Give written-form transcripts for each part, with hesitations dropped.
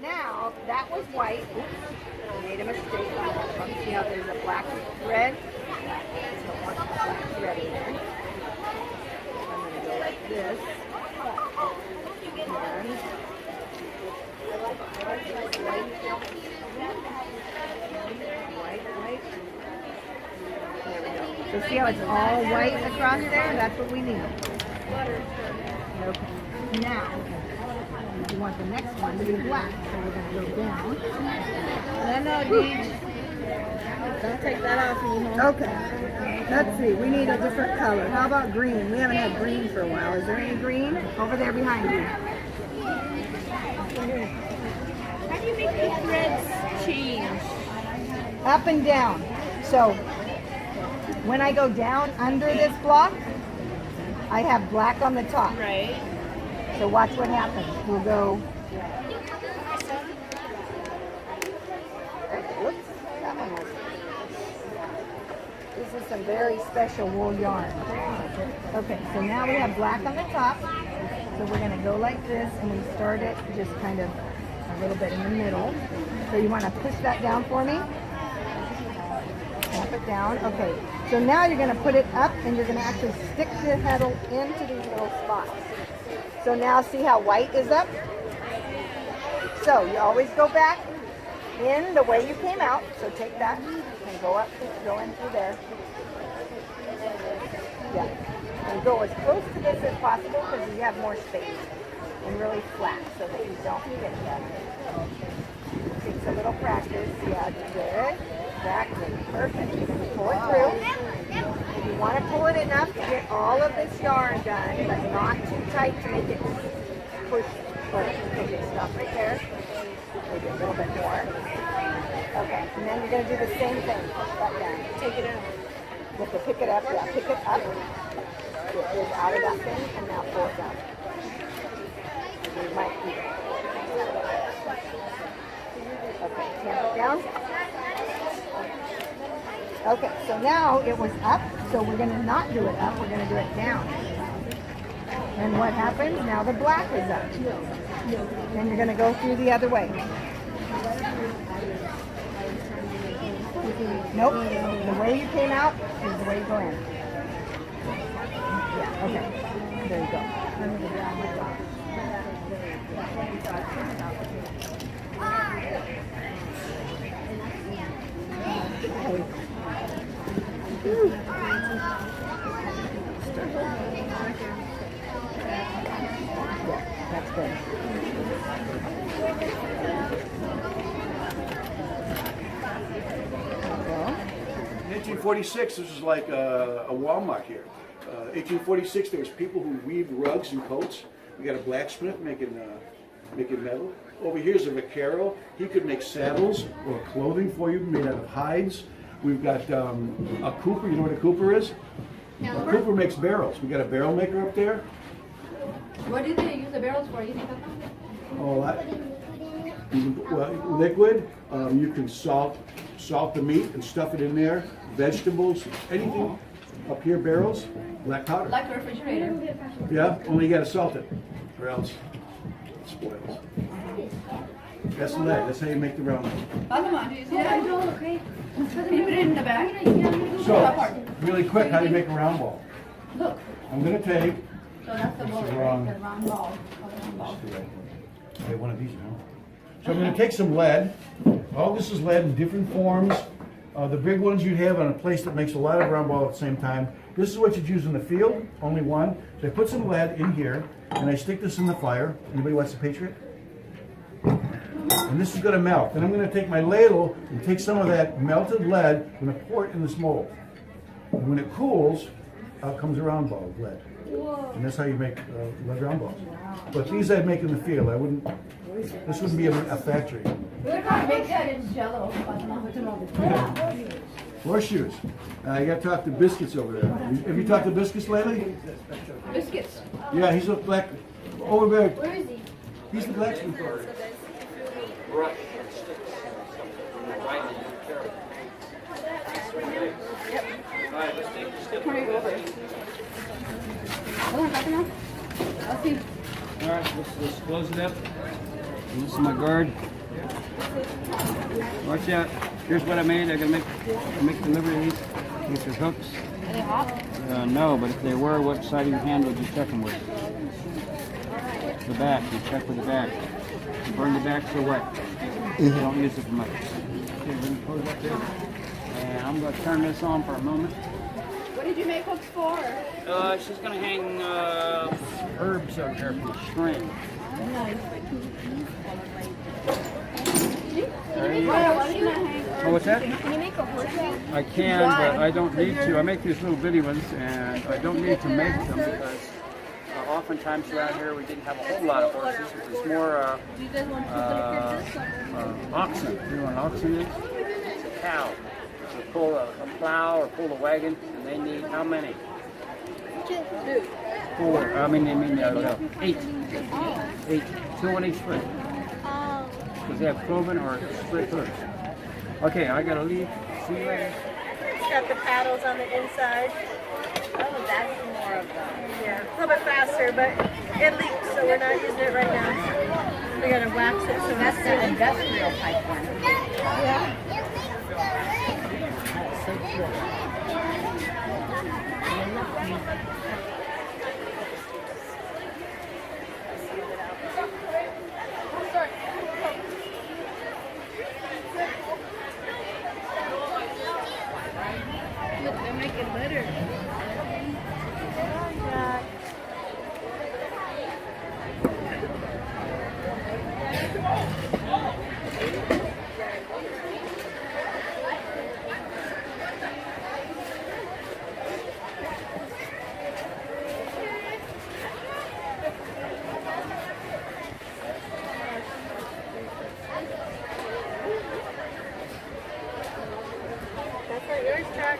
now that was white. Oops, I made a mistake. See how there's a black thread? Don't want the black thread in there. I'm going to go like this. White. There we go. So see how it's all white across there? That's what we need. Okay. Now, we want the next one to be black, so we're going to go down. No, Deej. Don't take that off anymore. Okay. Let's see. We need a different color. How about green? We haven't had green for a while. Is there any green? Over there behind you. How do you make the threads change? Up and down. So when I go down under this block, I have black on the top. Right. So watch what happens. We'll go. Whoops, that one was. This is some very special wool yarn. Okay, so now we have black on the top. So we're going to go like this, and we start it just kind of a little bit in the middle. So you want to push that down for me. Tap it down. Okay. So now you're going to put it up, and you're going to actually stick the heddle into these little spots. So now see how white is up? So you always go back in the way you came out. So take that and go up, go in through there. Yeah. And go as close to this as possible because you have more space. And really flat so that you don't get that. Takes a little practice. Yeah, good. Exactly. Perfect. Pull it through. You want to pull it enough to get all of this yarn done, but not too tight to make it push. Okay, stop right there. Maybe a little bit more. Okay, and then you're going to do the same thing. Push that down. Take it out. You have to pick it up. Yeah, pick it up. Get this out of that thing, and now pull it down. You might eat it. Okay, tamp it down. Okay, so now it was up, so we're going to not do it up, we're going to do it down. And what happens? Now the black is up. And you're going to go through the other way. Nope, the way you came out is the way you go in. Yeah, okay, there you go. That's good. 1846, this is like a Walmart here. 1846, there was people who weave rugs and coats. We got a blacksmith making metal. Over here is a vaquero. He could make saddles or clothing for you made out of hides. We've got a cooper. You know what a cooper is? A cooper makes barrels. We got a barrel maker up there. What do they use the barrels for? You think of them? Oh, well, liquid. You can salt the meat and stuff it in there. Vegetables, anything. Up here, barrels, black powder. Like a refrigerator. Yeah, only you gotta salt it, or else it spoils. That's lead. That's how you make the round. Yeah, okay. Can you put it in the bag? So, really quick, how do you make a round ball? Look. I'm gonna take. So that's the ball, wrong. right? The round ball. Okay, one of these now. So I'm going to take some lead. All this is lead in different forms. The big ones you'd have on a place that makes a lot of round ball at the same time. This is what you'd use in the field, only one. So I put some lead in here, and I stick this in the fire. Anybody watch the Patriot? And this is going to melt. Then I'm going to take my ladle and take some of that melted lead and I'm going to pour it in this mold. And when it cools, out comes a round ball of lead. Whoa. And that's how you make lead round balls. But these I'd make in the field. I wouldn't. This wouldn't be a factory. We're going to make that in Jello. Horseshoes. I got to talk to Biscuits over there. Have you talked to Biscuits lately? Biscuits. Yeah, he's a black. Over there. Where is he? He's the blacksmith. Right. Alright, let's take the step. Turn it over. Oh, nothing else? I'll see. Alright, let's close it up. This is my guard. Watch out. Here's what I made. I'm gonna make delivery of these. These are hooks. Are they hot? No, but if they were, what side of your hand would you check them with? The back. You check with the back. You burn the back so wet. Don't use it for much. Okay, let me close up there. And I'm going to turn this on for a moment. What did you make hooks for? She's going to hang herbs up there from the string. There you go. Oh, what's that? Can you make a horseshoe? I can, but I don't need to. I make these little bitty ones, and I don't need to make them because oftentimes around here we didn't have a whole lot of horses. It was more Do you guys want to oxen. You know what an oxen is? It's a cow. You pull a plow or pull a wagon, and they need how many? 4. I mean, 8. 8. 2 on each foot. Because they have cloven or split hooves. Okay, I gotta leave. See you later. It's got the paddles on the inside. Oh, that's more of them. Yeah, a little bit faster, but it leaks, so we're not using it right now. We gotta wax it, so That's the industrial type one. yeah. That's so cool. Look, they're making litter. That's not yours, Chuck.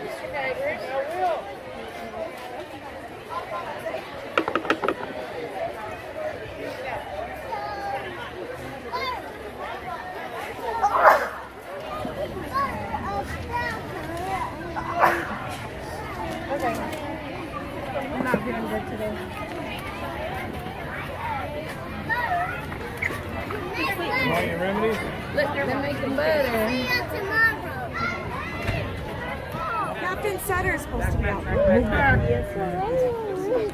Mr. Tigers. I will. Okay. I'm not feeling good today. Want your remedies? Look, they're making butter. Captain Sutter is supposed to be out Move back.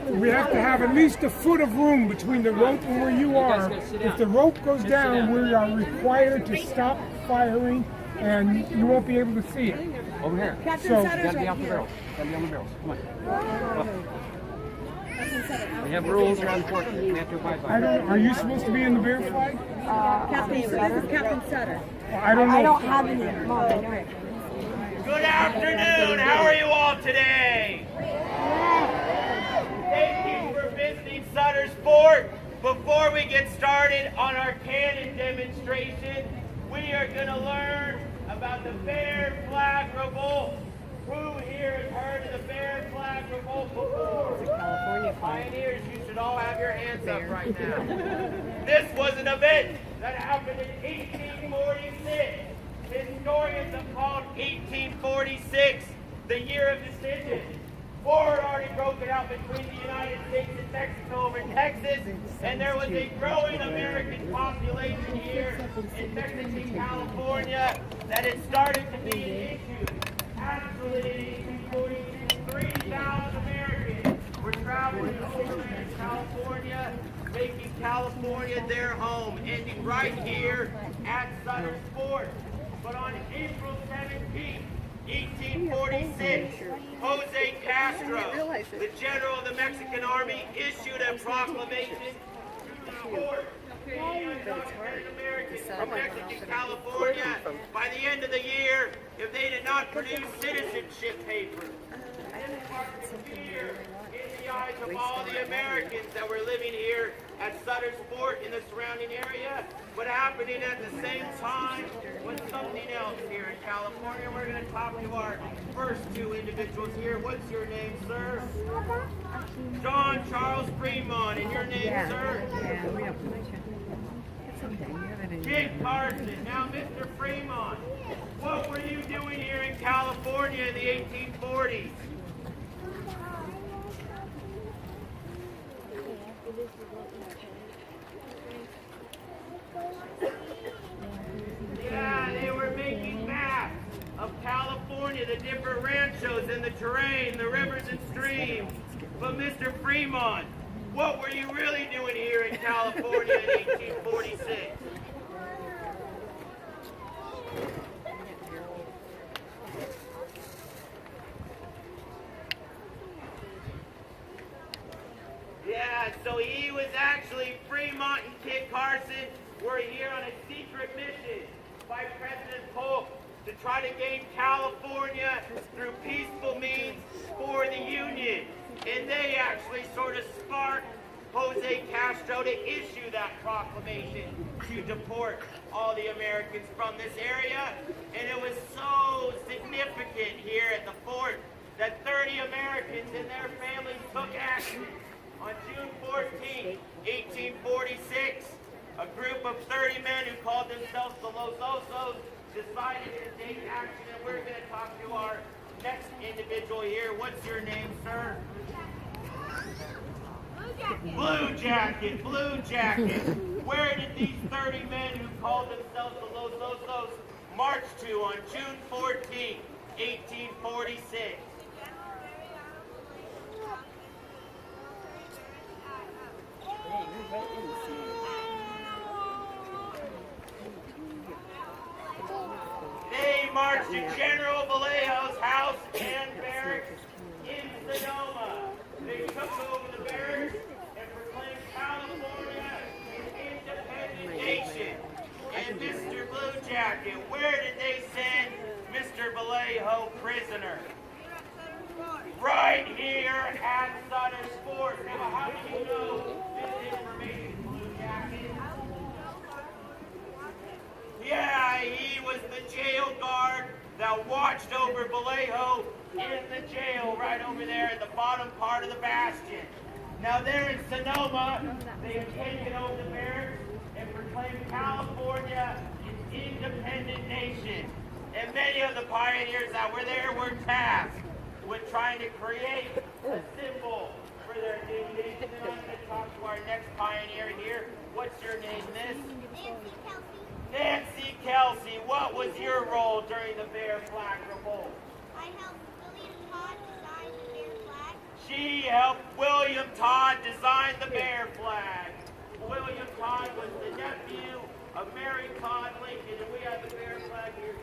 We have to have at least a foot of room between the rope and where you are. If the rope goes down, we are required to stop firing and you won't be able to see it. Over here. Captain So- Sutter's Gotta be right off the here. barrels. Gotta be on the barrels. Come on. We have rules around the port. We have to abide by. I don't. Are you supposed to be in the bear flag? Captain Sutter. This is Captain Sutter. I don't know. I don't have any. Mom, I don't. Good afternoon. How are you all today? Thank you for visiting Sutter's Fort. Before we get started on our cannon demonstration, we are going to learn about the Bear Flag Revolt. Who here has heard of the Bear Flag Revolt before? California flag. Pioneers, you should all have your hands up right now. This was an event that happened in 1846. Historians have called 1846 the year of decision. War had already broken out between the United States and Mexico over Texas, and there was a growing American population here in Mexican California that had started to be an issue. Actually, in 1846, 3,000 Americans were traveling over in California, making California their home, ending right here at Sutter's Fort. But on April 17th, 1846, Jose Castro, the general of the Mexican army, issued a proclamation to report the undocumented Americans from Mexican California by the end of the year if they did not produce citizenship papers. This sparked fear in the eyes of all the Americans that were living here at Sutter's Fort in the surrounding area. But happening at the same time was something else here in California. We're going to talk to our first two individuals here. What's your name, sir? John Charles Fremont. And your name, sir? Yeah, we don't. It's okay. You have it in your Jake Carson. Now, Mr. Fremont, what were you doing here in California in the 1840s? terrain, the rivers and streams. But Mr. Fremont, what were you really doing here in California in 1846? Yeah, so he was actually, Fremont and Kit Carson were here on a secret mission by President Polk to try to gain California through peaceful means for the Union. And they actually sort of sparked Jose Castro to issue that proclamation to deport all the Americans from this area. And it was so significant here at the fort that 30 Americans and their families took action. On June 14, 1846, a group of 30 men who called themselves the Los Osos decided to take action, and we're going to talk to our next individual here. What's your name, sir? Blue Jacket, Blue Jacket. Where did these 30 men who called themselves the Los Osos march to on June 14, 1846? They marched to General Vallejo's house and barracks in Sonoma. They took over the barracks and proclaimed California an independent nation. And Mr. Blue Jacket, where did they send Mr. Vallejo prisoner? Right here at Sutter's Fort. Now, how do you know this information, Blue Jacket? Yeah, he was the jail guard that watched over Vallejo in the jail right over there at the bottom part of the bastion. Now there in Sonoma, they have taken over the barracks and proclaimed California an independent nation. And many of the pioneers that were there were tasked with trying to create a symbol for their new nation. And I'm going to talk to our next pioneer here. What's your name, miss? Nancy Kelsey, what was your role during the Bear Flag Revolt? I helped William Todd design the Bear Flag. She helped William Todd design the Bear Flag. William Todd was the nephew of Mary Todd Lincoln, and we have the Bear Flag here.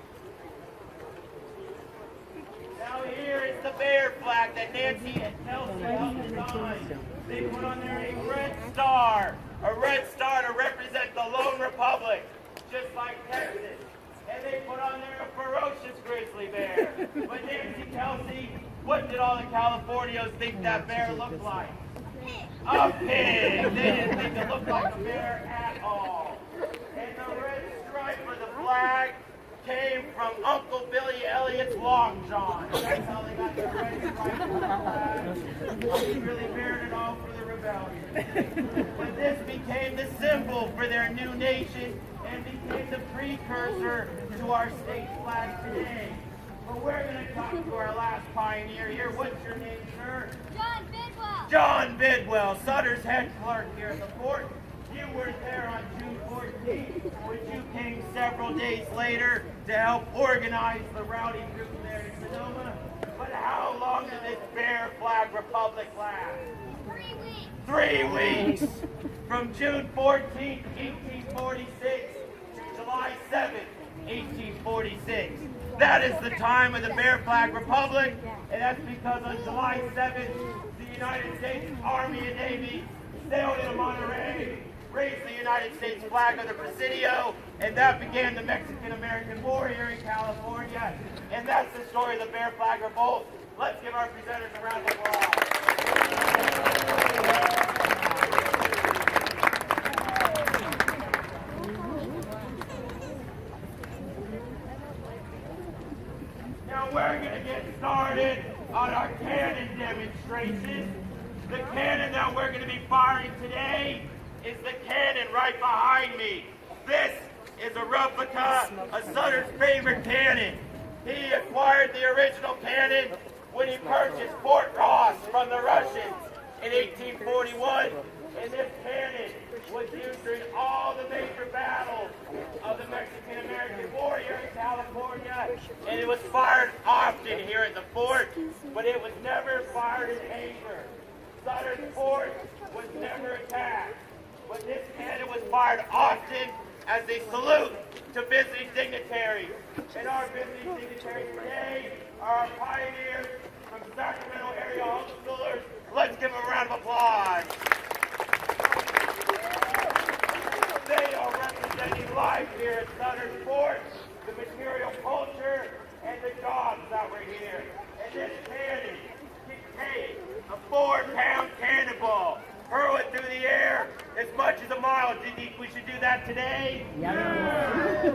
Now here is the Bear Flag that Nancy and Kelsey helped design. They put on there a red star to represent the Lone Republic, just like Texas. And they put on there a ferocious grizzly bear. But Nancy Kelsey, what did all the Californios think that bear looked like? A pig! They didn't think it looked like a bear at all. And the red stripe for the flag came from Uncle Billy Elliott's Long John. That's how they got the red stripe for the flag. He really bared it all for the rebellion. But this became the symbol for their new nation and became the precursor to our state flag today. But we're going to talk to our last pioneer here. What's your name, sir? John Bidwell. John Bidwell, Sutter's head clerk here at the fort. You were there on June 14th, but you came several days later to help organize the rowdy group there in Sonoma. But how long did this Bear Flag Republic last? 3 weeks. 3 weeks. From June 14th, 1846 to July 7th, 1846. That is the time of the Bear Flag Republic, and that's because on July 7th, the United States Army and Navy sailed into Monterey, raised the United States flag of the Presidio, and that began the Mexican-American War here in California. And that's the story of the Bear Flag Revolt. Let's give our presenters a round of applause. Now we're going to get started on our cannon demonstration. The cannon that we're going to be firing today is the cannon right behind me. This is a replica of Sutter's favorite cannon. He acquired the original cannon when he purchased Fort Ross from the Russians in 1841. And this cannon was used in all the major battles of the Mexican-American warrior in California, and it was fired often here at the fort, but it was never fired in anger. Sutter's fort was never attacked, but this cannon was fired often as a salute to visiting dignitaries. And our visiting dignitaries today are our pioneers from Sacramento area homeschoolers. Let's give them a round of applause. They are representing life here at Sutter's Fort, the material culture, and the jobs that were here. And this cannon can take a 4-pound cannonball, hurl it through the air as much as a mile. Do you think we should do that today? Yeah.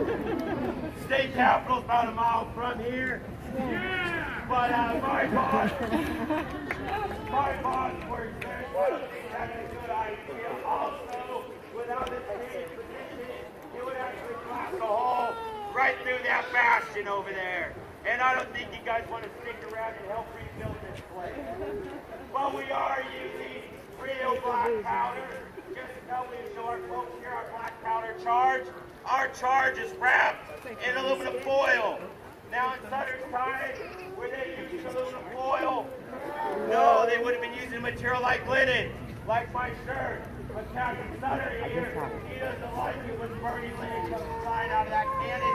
State Capitol's about a mile from here. Yeah. But my boss works there, so I don't think that's a good idea. Also, without this cannon position, it would actually blast a hole right through that bastion over there. And I don't think you guys want to stick around and help rebuild this place. But we are using real black powder. Just to know we show our folks here our black powder charge. Our charge is wrapped in aluminum foil. Now in Sutter's time, were they using aluminum foil? No, they would have been using a material like linen, like my shirt. But Captain Sutter here, he doesn't like it when burning linen comes flying out of that cannon.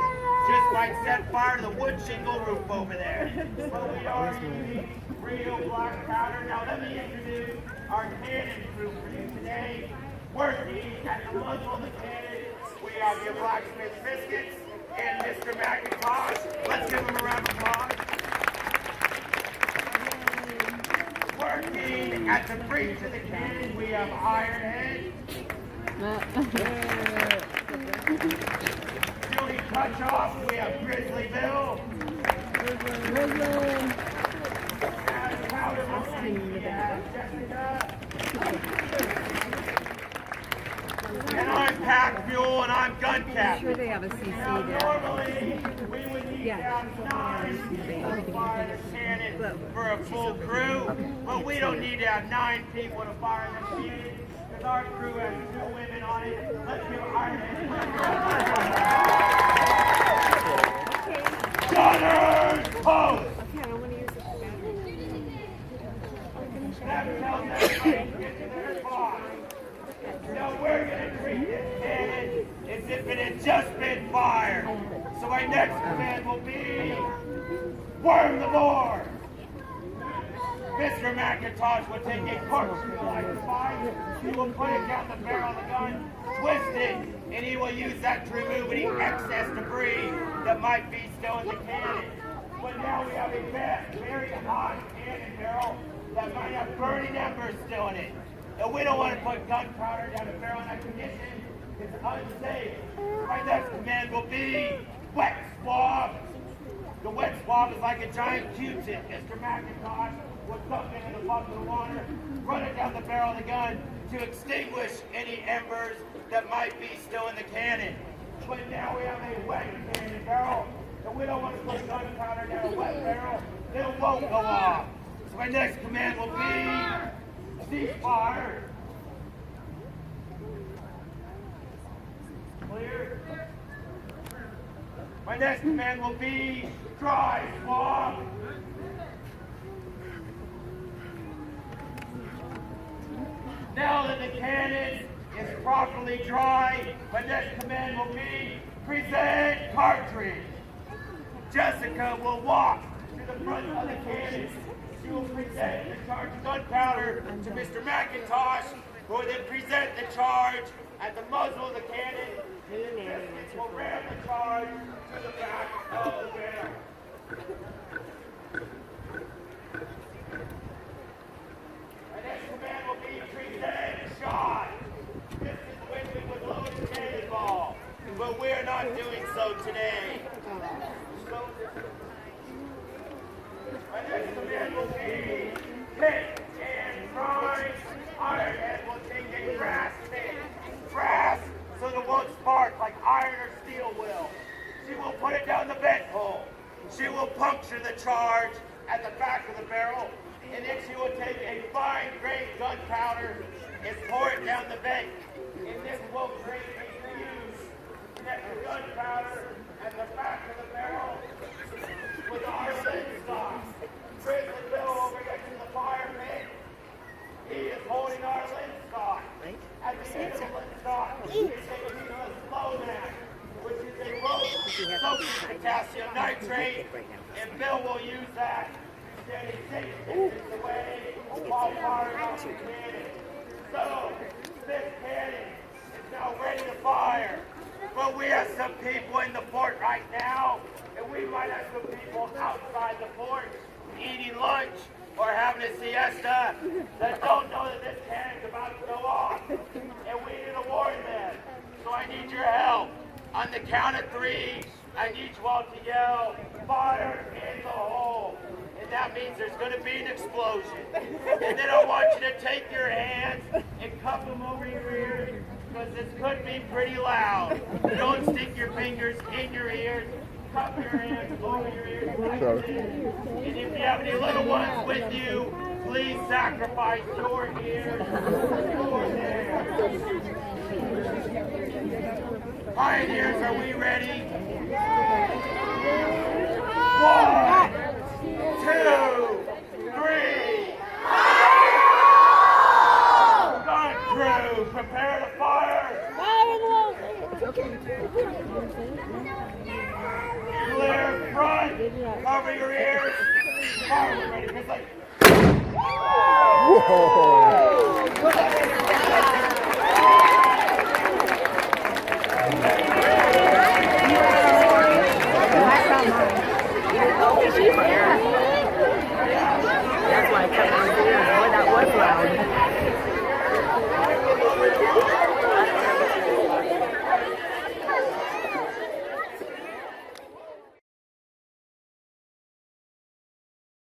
Just might set fire to the wood shingle roof over there. But we are using real black powder. Now let me introduce our cannon crew for you today. Working at the muzzle of the cannon, we have your blacksmith biscuits and Mr. McIntosh. Let's give him a round of applause. Working at the breech of the cannon, we have Ironhead. Doing touch off, we have Grizzly Bill. And powder machine, we have Jessica. And I'm Pack Fuel, and I'm Gun Cap. Sure they have a CC Now, there. normally, we would need to have 9 people to fire the cannon for a full crew, but we don't need to have 9 people to fire the cannon, because our crew has 2 women on it. Let's give Ironhead Gunners Post! Okay, I want to use it for battery. That tells everybody to get to their box. Now we're going to treat this cannon as if it had just been fired. So my next command will be, worm the bore. Mr. McIntosh will take a corkscrew like device. He will put it down the barrel of the gun, twist it, and he will use that to remove any excess debris that might be still in the cannon. But now we have a very hot cannon barrel that might have burning embers still in it. And we don't want to put gunpowder down the barrel in that condition. It's unsafe. My next command will be wet swab. The wet swab is like a giant Q-tip. Mr. McIntosh will dump it in a bucket of water, run it down the barrel of the gun to extinguish any embers that might be still in the cannon. But now we have a wet cannon barrel, and we don't want to put gunpowder down a wet barrel. It won't go off. So my next command will be ceasefire. Clear. My next command will be dry swab. Now that the cannon is properly dry, my next command will be present cartridge. Jessica will walk to the front of the cannon. She will present the charge of gunpowder to Mr. McIntosh, who will then present the charge at the muzzle of the cannon, and then Jessica will ram the charge to the back of the barrel. My next command will be present shot. This is when we would load a cannonball, but we're not doing so today. My next command will be pick and prime. Ironhead will take a brass stick. Brass, so that it won't spark like iron or steel will. She will put it down the vent hole. She will puncture the charge at the back of the barrel, and then she will take a fine-grained gunpowder and pour it down the vent. And this will create a fuse that gunpowder at the back of the barrel with our lid stock. Chris and Bill over next to the fire pit. He is holding our lid stock. At the end of the lid stock, he's taking a slow neck, which is a rope soaked in potassium nitrate, and Bill will use that to steady 6 distance away while firing off the cannon. So, this cannon is now ready to fire. But we have some people in the fort right now, and we might have some people outside the fort eating lunch or having a siesta that don't know that this cannon's about to go off. And we need to warn them. So I need your help. On the count of 3, I need you all to yell, fire in the hole. And that means there's going to be an explosion. And then I want you to take your hands and cup them over your ears, because this could be pretty loud. Don't stick your fingers in your ears. Cup your hands over your ears. And if you have any little ones with you, please sacrifice your ears for them. Pioneers, are we ready? 1, 2, 3. Gun crew, prepare to fire. Clear front, cover your ears. Fire, we're ready. Just like. That's why I kept my ears. Boy, that was loud.